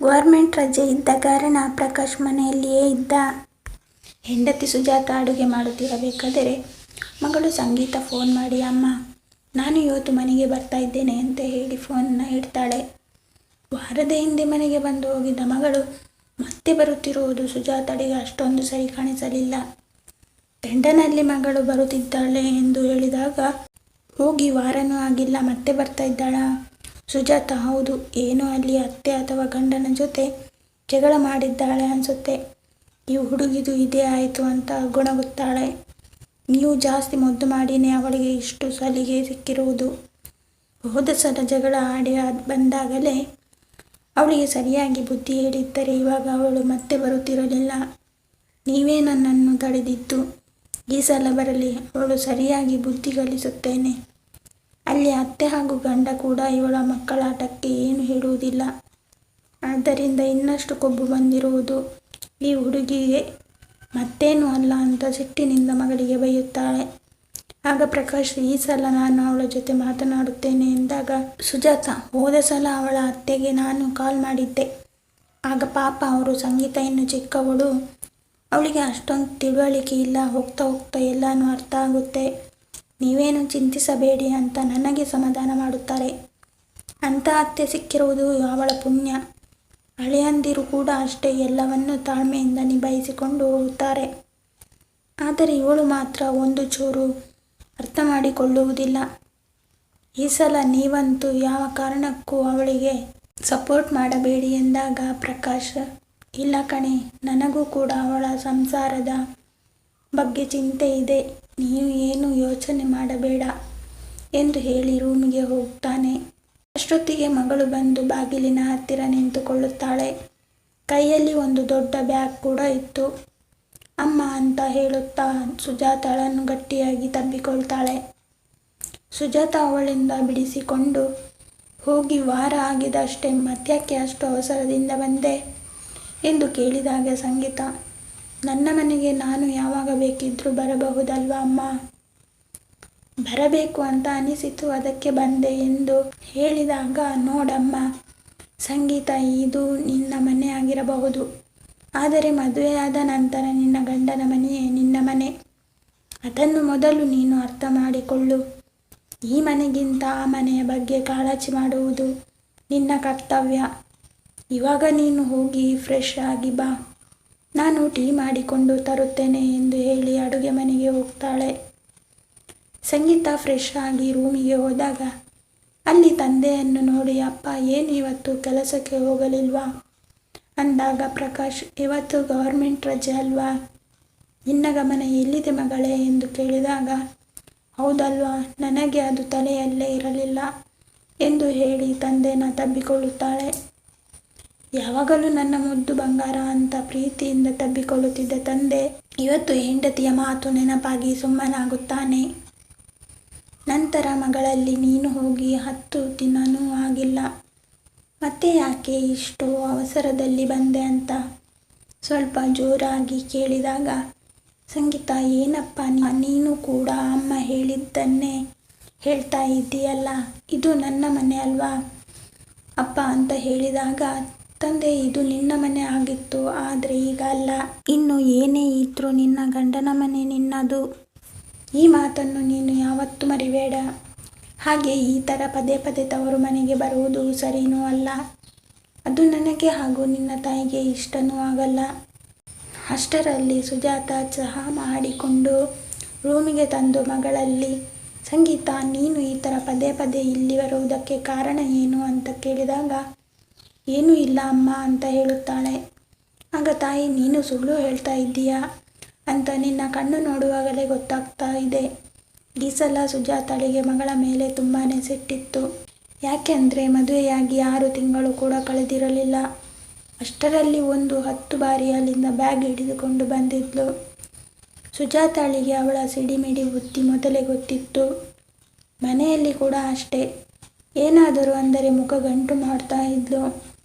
Government ರಜೆ ಇದ್ದ ಕಾರಣ ಪ್ರಕಾಶ್ ಮನೆಯಲ್ಲಿಯೇ ಇದ್ದ. ಹೆಂಡತಿ ಸುಜಾತ ಅಡುಗೆ ಮಾಡುತ್ತಿರಬೇಕಾದರೆ ಮಗಳು ಸಂಗೀತ ಫೋನ್ ಮಾಡಿ, ಅಮ್ಮ ನಾನು ಇವತ್ತು ಮನೆಗೆ ಬರ್ತಾ ಇದ್ದೇನೆ ಅಂತ ಹೇಳಿ ಫೋನನ್ನು ಇಡ್ತಾಳೆ. ವಾರದ ಹಿಂದೆ ಮನೆಗೆ ಬಂದು ಹೋಗಿದ್ದ ಮಗಳು ಮತ್ತೆ ಬರುತ್ತಿರುವುದು ಸುಜಾತಳಿಗೆ ಅಷ್ಟೊಂದು ಸರಿ ಕಾಣಿಸಲಿಲ್ಲ. ಟೆಂಡನಲ್ಲಿ ಮಗಳು ಬರುತ್ತಿದ್ದಾಳೆ ಎಂದು ಹೇಳಿದಾಗ, ಹೋಗಿ ವಾರನೂ ಆಗಿಲ್ಲ ಮತ್ತೆ ಬರ್ತಾ ಇದ್ದಾಳಾ? ಸುಜಾತ, ಹೌದು, ಏನೋ ಅಲ್ಲಿ ಅತ್ತೆ ಅಥವಾ ಗಂಡನ ಜೊತೆ ಜಗಳ ಮಾಡಿದ್ದಾಳೆ ಅನಿಸುತ್ತೆ. ಈ ಹುಡುಗಿದು ಇದೇ ಆಯಿತು ಅಂತ ಗೊಣಗುತ್ತಾಳೆ. ನೀವು ಜಾಸ್ತಿ ಮುದ್ದು ಮಾಡಿನೇ ಅವಳಿಗೆ ಇಷ್ಟು ಸಲಿಗೆ ಸಿಕ್ಕಿರುವುದು. ಹೋದ ಸಲ ಜಗಳ ಆಡಿ ಬಂದಾಗಲೇ ಅವಳಿಗೆ ಸರಿಯಾಗಿ ಬುದ್ಧಿ ಹೇಳಿದ್ದರೆ ಇವಾಗ ಅವಳು ಮತ್ತೆ ಬರುತ್ತಿರಲಿಲ್ಲ. ನೀವೇ ನನ್ನನ್ನು ತಡೆದಿದ್ದು. ಈ ಸಲ ಬರಲಿ, ಅವಳು ಸರಿಯಾಗಿ ಬುದ್ಧಿ ಕಲಿಸುತ್ತೇನೆ. ಅಲ್ಲಿ ಅತ್ತೆ ಹಾಗೂ ಗಂಡ ಕೂಡ ಇವಳ ಮಕ್ಕಳಾಟಕ್ಕೆ ಏನು ಹೇಳುವುದಿಲ್ಲ. ಆದ್ದರಿಂದ ಇನ್ನಷ್ಟು ಕೊಬ್ಬು ಬಂದಿರುವುದು ಈ ಹುಡುಗಿಗೆ, ಮತ್ತೇನು ಅಲ್ಲ ಅಂತ ಸಿಟ್ಟಿನಿಂದ ಮಗಳಿಗೆ ಬೈಯುತ್ತಾಳೆ. ಆಗ ಪ್ರಕಾಶ್, ಈ ಸಲ ನಾನು ಅವಳ ಜೊತೆ ಮಾತನಾಡುತ್ತೇನೆ ಎಂದಾಗ, ಸುಜಾತ, ಹೋದ ಸಲ ಅವಳ ಅತ್ತೆಗೆ ನಾನು ಕಾಲ್ ಮಾಡಿದ್ದೆ. ಆಗ ಪಾಪ ಅವರು ಸಂಗೀತ ಇನ್ನು ಚಿಕ್ಕವಳು, ಅವಳಿಗೆ ಅಷ್ಟೊಂದು ತಿಳುವಳಿಕೆ ಇಲ್ಲ, ಹೋಗ್ತಾ ಹೋಗ್ತಾ ಎಲ್ಲನೂ ಅರ್ಥ ಆಗುತ್ತೆ, ನೀವೇನು ಚಿಂತಿಸಬೇಡಿ ಅಂತ ನನಗೆ ಸಮಾಧಾನ ಮಾಡುತ್ತಾರೆ. ಅಂಥ ಅತ್ತೆ ಸಿಕ್ಕಿರುವುದು ಅವಳ ಪುಣ್ಯ. ಅಳಿಯಂದಿರು ಕೂಡ ಅಷ್ಟೇ, ಎಲ್ಲವನ್ನೂ ತಾಳ್ಮೆಯಿಂದ ನಿಭಾಯಿಸಿಕೊಂಡು ಹೋಗುತ್ತಾರೆ. ಆದರೆ ಇವಳು ಮಾತ್ರ ಒಂದು ಚೂರು ಅರ್ಥ ಮಾಡಿಕೊಳ್ಳುವುದಿಲ್ಲ. ಈ ಸಲ ನೀವಂತೂ ಯಾವ ಕಾರಣಕ್ಕೂ ಅವಳಿಗೆ ಸಪೋರ್ಟ್ ಮಾಡಬೇಡಿ ಎಂದಾಗ ಪ್ರಕಾಶ್, ಇಲ್ಲ ಕಣೆ, ನನಗೂ ಕೂಡ ಅವಳ ಸಂಸಾರದ ಬಗ್ಗೆ ಚಿಂತೆ ಇದೆ, ನೀವು ಏನು ಯೋಚನೆ ಮಾಡಬೇಡ ಎಂದು ಹೇಳಿ ರೂಮಿಗೆ ಹೋಗ್ತಾನೆ. ಅಷ್ಟೊತ್ತಿಗೆ ಮಗಳು ಬಂದು ಬಾಗಿಲಿನ ಹತ್ತಿರ ನಿಂತುಕೊಳ್ಳುತ್ತಾಳೆ. ಕೈಯಲ್ಲಿ ಒಂದು ದೊಡ್ಡ ಬ್ಯಾಗ್ ಕೂಡ ಇತ್ತು. ಅಮ್ಮ ಅಂತ ಹೇಳುತ್ತಾ ಸುಜಾತಳನ್ನು ಗಟ್ಟಿಯಾಗಿ ತಬ್ಬಿಕೊಳ್ತಾಳೆ. ಸುಜಾತ ಅವಳಿಂದ ಬಿಡಿಸಿಕೊಂಡು, ಹೋಗಿ ವಾರ ಆಗಿದಷ್ಟೇ, ಮತ್ತ್ಯಾಕೆ ಅಷ್ಟು ಅವಸರದಿಂದ ಬಂದೆ ಎಂದು ಕೇಳಿದಾಗ ಸಂಗೀತ, ನನ್ನ ಮನೆಗೆ ನಾನು ಯಾವಾಗ ಬೇಕಿದ್ರೂ ಬರಬಹುದಲ್ವಾ ಅಮ್ಮ? ಬರಬೇಕು ಅಂತ ಅನಿಸಿತು, ಅದಕ್ಕೆ ಬಂದೆ ಎಂದು ಹೇಳಿದಾಗ, ನೋಡಮ್ಮ ಸಂಗೀತ, ಇದು ನಿನ್ನ ಮನೆ ಆಗಿರಬಹುದು, ಆದರೆ ಮದುವೆಯಾದ ನಂತರ ನಿನ್ನ ಗಂಡನ ಮನೆಯೇ ನಿನ್ನ ಮನೆ. ಅದನ್ನು ಮೊದಲು ನೀನು ಅರ್ಥ ಮಾಡಿಕೊಳ್ಳು. ಈ ಮನೆಗಿಂತ ಆ ಮನೆಯ ಬಗ್ಗೆ ಕಾಳಜಿ ಮಾಡುವುದು ನಿನ್ನ ಕರ್ತವ್ಯ. ಇವಾಗ ನೀನು ಹೋಗಿ ಫ್ರೆಶ್ ಆಗಿ ಬಾ, ನಾನು ಟೀ ಮಾಡಿಕೊಂಡು ತರುತ್ತೇನೆ ಎಂದು ಹೇಳಿ ಅಡುಗೆ ಮನೆಗೆ ಹೋಗ್ತಾಳೆ. ಸಂಗೀತ ಫ್ರೆಶ್ ಆಗಿ ರೂಮಿಗೆ ಹೋದಾಗ ಅಲ್ಲಿ ತಂದೆಯನ್ನು ನೋಡಿ, ಅಪ್ಪ ಏನು ಇವತ್ತು ಕೆಲಸಕ್ಕೆ ಹೋಗಲಿಲ್ವಾ ಅಂದಾಗ ಪ್ರಕಾಶ್, ಇವತ್ತು ಗೌರ್ಮೆಂಟ್ ರಜೆ ಅಲ್ವಾ, ನಿನ್ನ ಗಮನ ಎಲ್ಲಿದೆ ಮಗಳೇ ಎಂದು ಕೇಳಿದಾಗ, ಹೌದಲ್ವಾ, ನನಗೆ ಅದು ತಲೆಯಲ್ಲೇ ಇರಲಿಲ್ಲ ಎಂದು ಹೇಳಿ ತಂದೆನ ತಬ್ಬಿಕೊಳ್ಳುತ್ತಾಳೆ. ಯಾವಾಗಲೂ ನನ್ನ ಮುದ್ದು ಬಂಗಾರ ಅಂತ ಪ್ರೀತಿಯಿಂದ ತಬ್ಬಿಕೊಳ್ಳುತ್ತಿದ್ದ ತಂದೆ ಇವತ್ತು ಹೆಂಡತಿಯ ಮಾತು ನೆನಪಾಗಿ ಸುಮ್ಮನಾಗುತ್ತಾನೆ. ನಂತರ ಮಗಳಲ್ಲಿ, ನೀನು ಹೋಗಿ 10 ದಿನವೂ ಆಗಿಲ್ಲ, ಮತ್ತೆ ಯಾಕೆ ಇಷ್ಟು ಅವಸರದಲ್ಲಿ ಬಂದೆ ಅಂತ ಸ್ವಲ್ಪ ಜೋರಾಗಿ ಕೇಳಿದಾಗ, ಸಂಗೀತ, ಏನಪ್ಪ ನೀನು ಕೂಡ ಅಮ್ಮ ಹೇಳಿದ್ದನ್ನೇ ಹೇಳ್ತಾ ಇದ್ದೀಯಲ್ಲ, ಇದು ನನ್ನ ಮನೆ ಅಲ್ವಾ ಅಪ್ಪ ಅಂತ ಹೇಳಿದಾಗ, ತಂದೆ, ಇದು ನಿನ್ನ ಮನೆ ಆಗಿತ್ತು, ಆದರೆ ಈಗ ಅಲ್ಲ, ಇನ್ನು ಏನೇ ಇದ್ರೂ ನಿನ್ನ ಗಂಡನ ಮನೆ ನಿನ್ನದು. ಈ ಮಾತನ್ನು ನೀನು ಯಾವತ್ತೂ ಮರಿಬೇಡ. ಹಾಗೆ ಈ ಥರ ಪದೇ ಪದೇ ತವರು ಮನೆಗೆ ಬರುವುದು ಸರಿನೂ ಅಲ್ಲ. ಅದು ನನಗೆ ಹಾಗೂ ನಿನ್ನ ತಾಯಿಗೆ ಇಷ್ಟನೂ ಆಗಲ್ಲ. ಅಷ್ಟರಲ್ಲಿ ಸುಜಾತ ಚಹಾ ಮಾಡಿಕೊಂಡು ರೂಮಿಗೆ ತಂದು ಮಗಳಲ್ಲಿ, ಸಂಗೀತ, ನೀನು ಈ ಥರ ಪದೇ ಪದೇ ಇಲ್ಲಿ ಬರುವುದಕ್ಕೆ ಕಾರಣ ಏನು ಅಂತ ಕೇಳಿದಾಗ, ಏನೂ ಇಲ್ಲ ಅಮ್ಮ ಅಂತ ಹೇಳುತ್ತಾಳೆ. ಆಗ ತಾಯಿ, ನೀನು ಸುಳ್ಳು ಹೇಳ್ತಾ ಇದ್ದೀಯಾ ಅಂತ ನಿನ್ನ ಕಣ್ಣು ನೋಡುವಾಗಲೇ ಗೊತ್ತಾಗ್ತಾ ಇದೆ. ಈ ಸಲ ಸುಜಾತಳಿಗೆ ಮಗಳ ಮೇಲೆ ತುಂಬಾ ಸಿಟ್ಟಿತ್ತು. ಯಾಕೆಂದರೆ ಮದುವೆಯಾಗಿ 6 ತಿಂಗಳು ಕೂಡ ಕಳೆದಿರಲಿಲ್ಲ. ಅಷ್ಟರಲ್ಲಿ ಒಂದು 10 ಬಾರಿ ಅಲ್ಲಿಂದ ಬ್ಯಾಗ್ ಹಿಡಿದುಕೊಂಡು ಬಂದಿದ್ಲು. ಸುಜಾತಳಿಗೆ ಅವಳ ಸಿಡಿಮಿಡಿ ಬುದ್ಧಿ ಮೊದಲೇ ಗೊತ್ತಿತ್ತು. ಮನೆಯಲ್ಲಿ ಕೂಡ ಅಷ್ಟೇ, ಏನಾದರೂ ಅಂದರೆ ಮುಖ ಗಂಟು ಮಾಡ್ತಾ ಇದ್ಲು.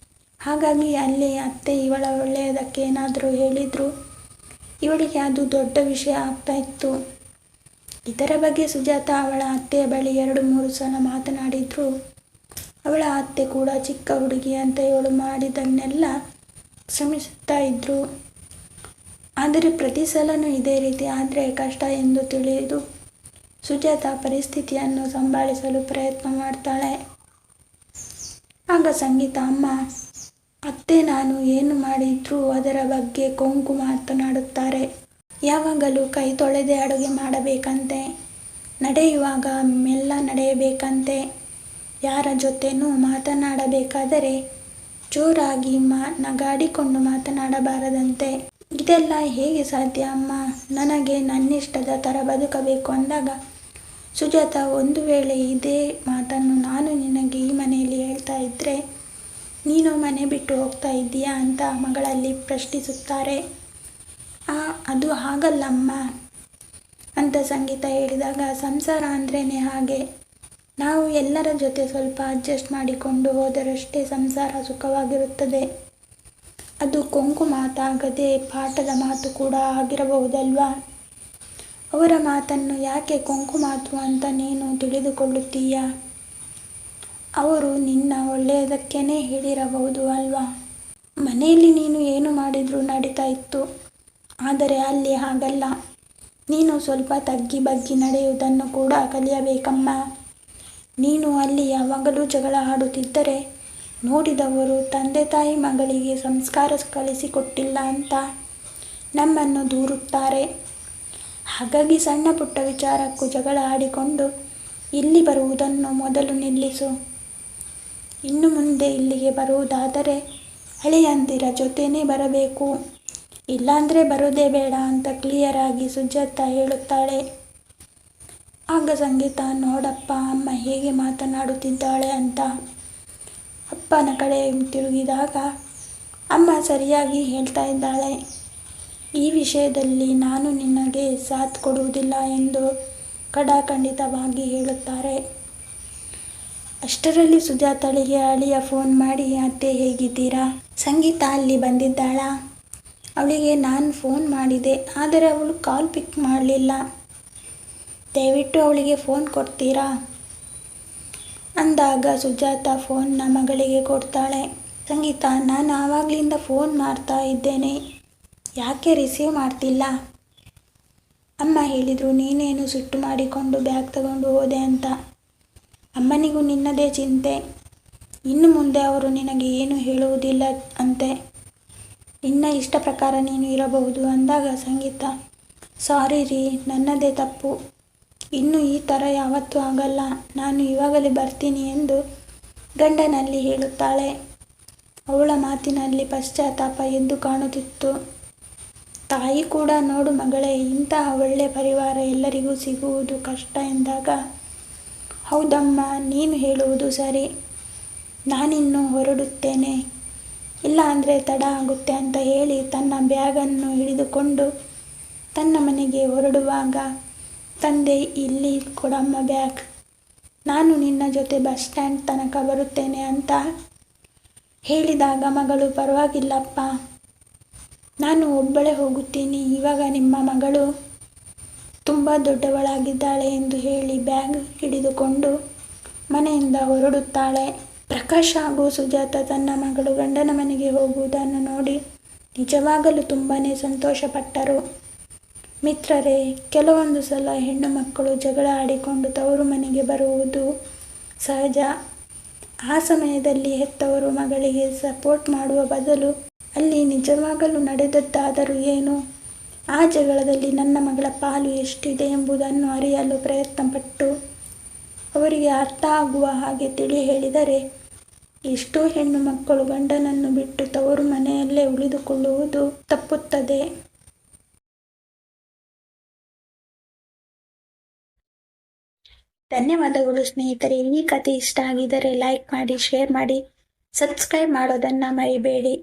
ಹಾಗಾಗಿ ಅಲ್ಲಿ ಅತ್ತೆ ಇವಳ ಒಳ್ಳೆಯದಕ್ಕೆ ಏನಾದರೂ ಹೇಳಿದ್ರು ಇವಳಿಗೆ ಅದು ದೊಡ್ಡ ವಿಷಯ ಆಗ್ತಾ ಇತ್ತು. ಇದರ ಬಗ್ಗೆ ಸುಜಾತ ಅವಳ ಅತ್ತೆಯ ಬಳಿ 2-3 ಸಲ ಮಾತನಾಡಿದ್ರು. ಅವಳ ಅತ್ತೆ ಕೂಡ ಚಿಕ್ಕ ಹುಡುಗಿ ಅಂತ ಇವಳು ಮಾಡಿದ್ದನ್ನೆಲ್ಲ ಕ್ಷಮಿಸುತ್ತಾ ಇದ್ರು. ಆದರೆ ಪ್ರತಿ ಸಲನೂ ಇದೇ ರೀತಿ ಆದರೆ ಕಷ್ಟ ಎಂದು ತಿಳಿದು ಸುಜಾತ ಪರಿಸ್ಥಿತಿಯನ್ನು ಸಂಭಾಳಿಸಲು ಪ್ರಯತ್ನ ಮಾಡ್ತಾಳೆ. ಆಗ ಸಂಗೀತ, ಅಮ್ಮ, ಅತ್ತೆ ನಾನು ಏನು ಮಾಡಿದ್ರೂ ಅದರ ಬಗ್ಗೆ ಕೊಂಕು ಮಾತನಾಡುತ್ತಾರೆ. ಯಾವಾಗಲೂ ಕೈ ತೊಳೆದೇ ಅಡುಗೆ ಮಾಡಬೇಕಂತೆ, ನಡೆಯುವಾಗ ಮೆಲ್ಲ ನಡೆಯಬೇಕಂತೆ, ಯಾರ ಜೊತೆನೂ ಮಾತನಾಡಬೇಕಾದರೆ ಜೋರಾಗಿ ನಗಾಡಿಕೊಂಡು ಮಾತನಾಡಬಾರದಂತೆ. ಇದೆಲ್ಲ ಹೇಗೆ ಸಾಧ್ಯ ಅಮ್ಮ? ನನಗೆ ನನ್ನಿಷ್ಟದ ಥರ ಬದುಕಬೇಕು ಅಂದಾಗ ಸುಜಾತ, ಒಂದು ವೇಳೆ ಇದೇ ಮಾತನ್ನು ನಾನು ನಿನಗೆ ಈ ಮನೆಯಲ್ಲಿ ಹೇಳ್ತಾ ಇದ್ದರೆ ನೀನು ಮನೆ ಬಿಟ್ಟು ಹೋಗ್ತಾ ಇದ್ದೀಯಾ ಅಂತ ಮಗಳಲ್ಲಿ ಪ್ರಶ್ನಿಸುತ್ತಾರೆ. ಅದು ಹಾಗಲ್ಲಮ್ಮ ಅಂತ ಸಂಗೀತ ಹೇಳಿದಾಗ, ಸಂಸಾರ ಅಂದ್ರೇ ಹಾಗೆ, ನಾವು ಎಲ್ಲರ ಜೊತೆ ಸ್ವಲ್ಪ ಅಡ್ಜಸ್ಟ್ ಮಾಡಿಕೊಂಡು ಹೋದರಷ್ಟೇ ಸಂಸಾರ ಸುಖವಾಗಿರುತ್ತದೆ. ಅದು ಕೊಂಕು ಮಾತಾಗದೆ ಪಾಠದ ಮಾತು ಕೂಡ ಆಗಿರಬಹುದಲ್ವಾ? ಅವರ ಮಾತನ್ನು ಯಾಕೆ ಕೊಂಕು ಮಾತು ಅಂತ ನೀನು ತಿಳಿದುಕೊಳ್ಳುತ್ತೀಯ? ಅವರು ನಿನ್ನ ಒಳ್ಳೆಯದಕ್ಕೇನೆ ಹೇಳಿರಬಹುದು ಅಲ್ವಾ? ಮನೆಯಲ್ಲಿ ನೀನು ಏನು ಮಾಡಿದರೂ ನಡೀತಾ ಇತ್ತು, ಆದರೆ ಅಲ್ಲಿ ಹಾಗಲ್ಲ. ನೀನು ಸ್ವಲ್ಪ ತಗ್ಗಿ ಬಗ್ಗಿ ನಡೆಯುವುದನ್ನು ಕೂಡ ಕಲಿಯಬೇಕಮ್ಮ. ನೀನು ಅಲ್ಲಿ ಯಾವಾಗಲೂ ಜಗಳ ಆಡುತ್ತಿದ್ದರೆ ನೋಡಿದವರು ತಂದೆ ತಾಯಿ ಮಗಳಿಗೆ ಸಂಸ್ಕಾರ ಕಲಿಸಿಕೊಟ್ಟಿಲ್ಲ ಅಂತ ನಮ್ಮನ್ನು ದೂರುತ್ತಾರೆ. ಹಾಗಾಗಿ ಸಣ್ಣ ಪುಟ್ಟ ವಿಚಾರಕ್ಕೂ ಜಗಳ ಆಡಿಕೊಂಡು ಇಲ್ಲಿ ಬರುವುದನ್ನು ಮೊದಲು ನಿಲ್ಲಿಸು. ಇನ್ನು ಮುಂದೆ ಇಲ್ಲಿಗೆ ಬರುವುದಾದರೆ ಹಳೆಯಂದಿರ ಜೊತೆನೇ ಬರಬೇಕು, ಇಲ್ಲಾಂದರೆ ಬರೋದೇ ಬೇಡ ಅಂತ ಕ್ಲಿಯರ್ ಆಗಿ ಸುಜಾತ ಹೇಳುತ್ತಾಳೆ. ಆಗ ಸಂಗೀತ, ನೋಡಪ್ಪ ಅಮ್ಮ ಹೇಗೆ ಮಾತನಾಡುತ್ತಿದ್ದಾಳೆ ಅಂತ. ಅಪ್ಪನ ಕಡೆ ತಿರುಗಿದಾಗ ಅಮ್ಮ ಸರಿಯಾಗಿ ಹೇಳ್ತಾ ಇದ್ದಾಳೆ. ಈ ವಿಷಯದಲ್ಲಿ ನಾನು ನಿನಗೆ ಸಾಥ್ ಕೊಡುವುದಿಲ್ಲ ಎಂದು ಖಡಾಖಂಡಿತವಾಗಿ ಹೇಳುತ್ತಾರೆ. ಅಷ್ಟರಲ್ಲಿ ಸುಜಾತಳಿಗೆ ಅಳಿಯ ಫೋನ್ ಮಾಡಿ, ಅತ್ತೆ ಹೇಗಿದ್ದೀರಾ? ಸಂಗೀತ ಅಲ್ಲಿ ಬಂದಿದ್ದಾಳಾ? ಅವಳಿಗೆ ನಾನು ಫೋನ್ ಮಾಡಿದೆ, ಆದರೆ ಅವಳು ಕಾಲ್ ಪಿಕ್ ಮಾಡಲಿಲ್ಲ. ದಯವಿಟ್ಟು ಅವಳಿಗೆ ಫೋನ್ ಕೊಡ್ತೀರಾ ಅಂದಾಗ ಸುಜಾತ ಫೋನ್ನ ಮಗಳಿಗೆ ಕೊಡ್ತಾಳೆ. ಸಂಗೀತ, ನಾನು ಆವಾಗಲಿಂದ ಫೋನ್ ಮಾಡ್ತಾ ಇದ್ದೇನೆ, ಯಾಕೆ ರಿಸೀವ್ ಮಾಡ್ತಿಲ್ಲ? ಅಮ್ಮ ಹೇಳಿದರು ನೀನೇನು ಸಿಟ್ಟು ಮಾಡಿಕೊಂಡು ಬ್ಯಾಗ್ ತಗೊಂಡು ಹೋದೆ ಅಂತ. ಅಮ್ಮನಿಗೂ ನಿನ್ನದೇ ಚಿಂತೆ, ಇನ್ನು ಮುಂದೆ ಅವರು ನಿನಗೆ ಏನು ಹೇಳುವುದಿಲ್ಲ ಅಂತೆ, ನಿನ್ನ ಇಷ್ಟ ಪ್ರಕಾರ ನೀನು ಇರಬಹುದು ಅಂದಾಗ ಸಂಗೀತ, ಸಾರಿ ರೀ, ನನ್ನದೇ ತಪ್ಪು, ಇನ್ನು ಈ ಥರ ಯಾವತ್ತೂ ಆಗಲ್ಲ, ನಾನು ಇವಾಗಲೇ ಬರ್ತೀನಿ ಎಂದು ಗಂಡನಲ್ಲಿ ಹೇಳುತ್ತಾಳೆ. ಅವಳ ಮಾತಿನಲ್ಲಿ ಪಶ್ಚಾತ್ತಾಪ ಎದ್ದು ಕಾಣುತ್ತಿತ್ತು. ತಾಯಿ ಕೂಡ, ನೋಡು ಮಗಳೇ, ಇಂತಹ ಒಳ್ಳೆ ಪರಿವಾರ ಎಲ್ಲರಿಗೂ ಸಿಗುವುದು ಕಷ್ಟ ಎಂದಾಗ, ಹೌದಮ್ಮ, ನೀನು ಹೇಳುವುದು ಸರಿ, ನಾನಿನ್ನು ಹೊರಡುತ್ತೇನೆ, ಇಲ್ಲ ಅಂದರೆ ತಡ ಆಗುತ್ತೆ ಅಂತ ಹೇಳಿ ತನ್ನ ಬ್ಯಾಗನ್ನು ಹಿಡಿದುಕೊಂಡು ತನ್ನ ಮನೆಗೆ ಹೊರಡುವಾಗ, ತಂದೆ, ಇಲ್ಲಿ ಕೊಡಮ್ಮ ಬ್ಯಾಗ್, ನಾನು ನಿನ್ನ ಜೊತೆ ಬಸ್ ಸ್ಟ್ಯಾಂಡ್ ತನಕ ಬರುತ್ತೇನೆ ಅಂತ ಹೇಳಿದಾಗ ಮಗಳು, ಪರವಾಗಿಲ್ಲಪ್ಪ, ನಾನು ಒಬ್ಬಳೇ ಹೋಗುತ್ತೀನಿ, ಇವಾಗ ನಿಮ್ಮ ಮಗಳು ತುಂಬ ದೊಡ್ಡವಳಾಗಿದ್ದಾಳೆ ಎಂದು ಹೇಳಿ ಬ್ಯಾಗ್ ಹಿಡಿದುಕೊಂಡು ಮನೆಯಿಂದ ಹೊರಡುತ್ತಾಳೆ. ಪ್ರಕಾಶ್ ಹಾಗೂ ಸುಜಾತ ತನ್ನ ಮಗಳು ಗಂಡನ ಮನೆಗೆ ಹೋಗುವುದನ್ನು ನೋಡಿ ನಿಜವಾಗಲೂ ತುಂಬಾ ಸಂತೋಷಪಟ್ಟರು. ಮಿತ್ರರೇ, ಕೆಲವೊಂದು ಸಲ ಹೆಣ್ಣು ಮಕ್ಕಳು ಜಗಳ ಆಡಿಕೊಂಡು ತವರು ಮನೆಗೆ ಬರುವುದು ಸಹಜ. ಆ ಸಮಯದಲ್ಲಿ ಹೆತ್ತವರು ಮಗಳಿಗೆ ಸಪೋರ್ಟ್ ಮಾಡುವ ಬದಲು ಅಲ್ಲಿ ನಿಜವಾಗಲೂ ನಡೆದದ್ದಾದರೂ ಏನು, ಆ ಜಗಳದಲ್ಲಿ ನನ್ನ ಮಗಳ ಪಾಲು ಎಷ್ಟಿದೆ ಎಂಬುದನ್ನು ಅರಿಯಲು ಪ್ರಯತ್ನಪಟ್ಟು ಅವರಿಗೆ ಅರ್ಥ ಆಗುವ ಹಾಗೆ ತಿಳಿ ಹೇಳಿದರೆ ಎಷ್ಟೋ ಹೆಣ್ಣು ಮಕ್ಕಳು ಗಂಡನನ್ನು ಬಿಟ್ಟು ತವರು ಮನೆಯಲ್ಲೇ ಉಳಿದುಕೊಳ್ಳುವುದು ತಪ್ಪುತ್ತದೆ. ಧನ್ಯವಾದಗಳು ಸ್ನೇಹಿತರೆ. ಈ ಕಥೆ ಇಷ್ಟ ಆಗಿದ್ದರೆ ಲೈಕ್ ಮಾಡಿ, ಶೇರ್ ಮಾಡಿ, ಸಬ್ಸ್ಕ್ರೈಬ್ ಮಾಡೋದನ್ನು ಮರಿಬೇಡಿ.